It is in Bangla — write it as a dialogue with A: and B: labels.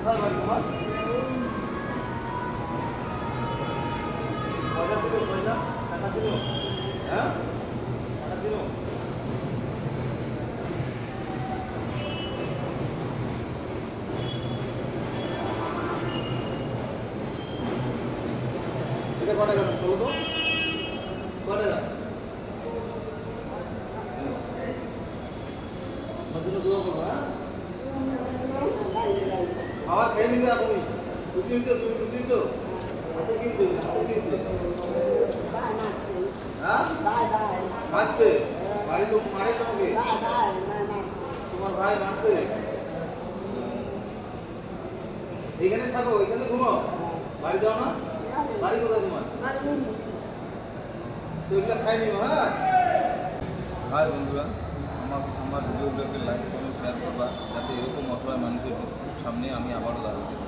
A: কোথায় বাড়ি তোমার? পয়সা ছিল, পয়সা টাকা ছিল, হ্যাঁ টাকা ছিল। এটা কটা গেল বলো তো, কটা গেল? দোয়া করবো, হ্যাঁ খাবার খেয়ে নিবে আপনি। বুঝলি তো, তুমি বুঝলি তো কিন্তু হ্যাঁ মারছে বাড়ি লোক মারে তোমাকে, তোমার ভাই মারছে। এখানে থাকো, এখানে ঘুমাও, বাড়ি যাও না? বাড়ি কোথায় তোমার? তো এগুলো খাই নিও, হ্যাঁ। হাই বন্ধুরা, আমার ভিডিওগুলোকে লাইক করুন, শেয়ার করবা, যাতে এরকম অসহায় মানুষের সামনে আমি আবারও দাঁড়াতে পারি।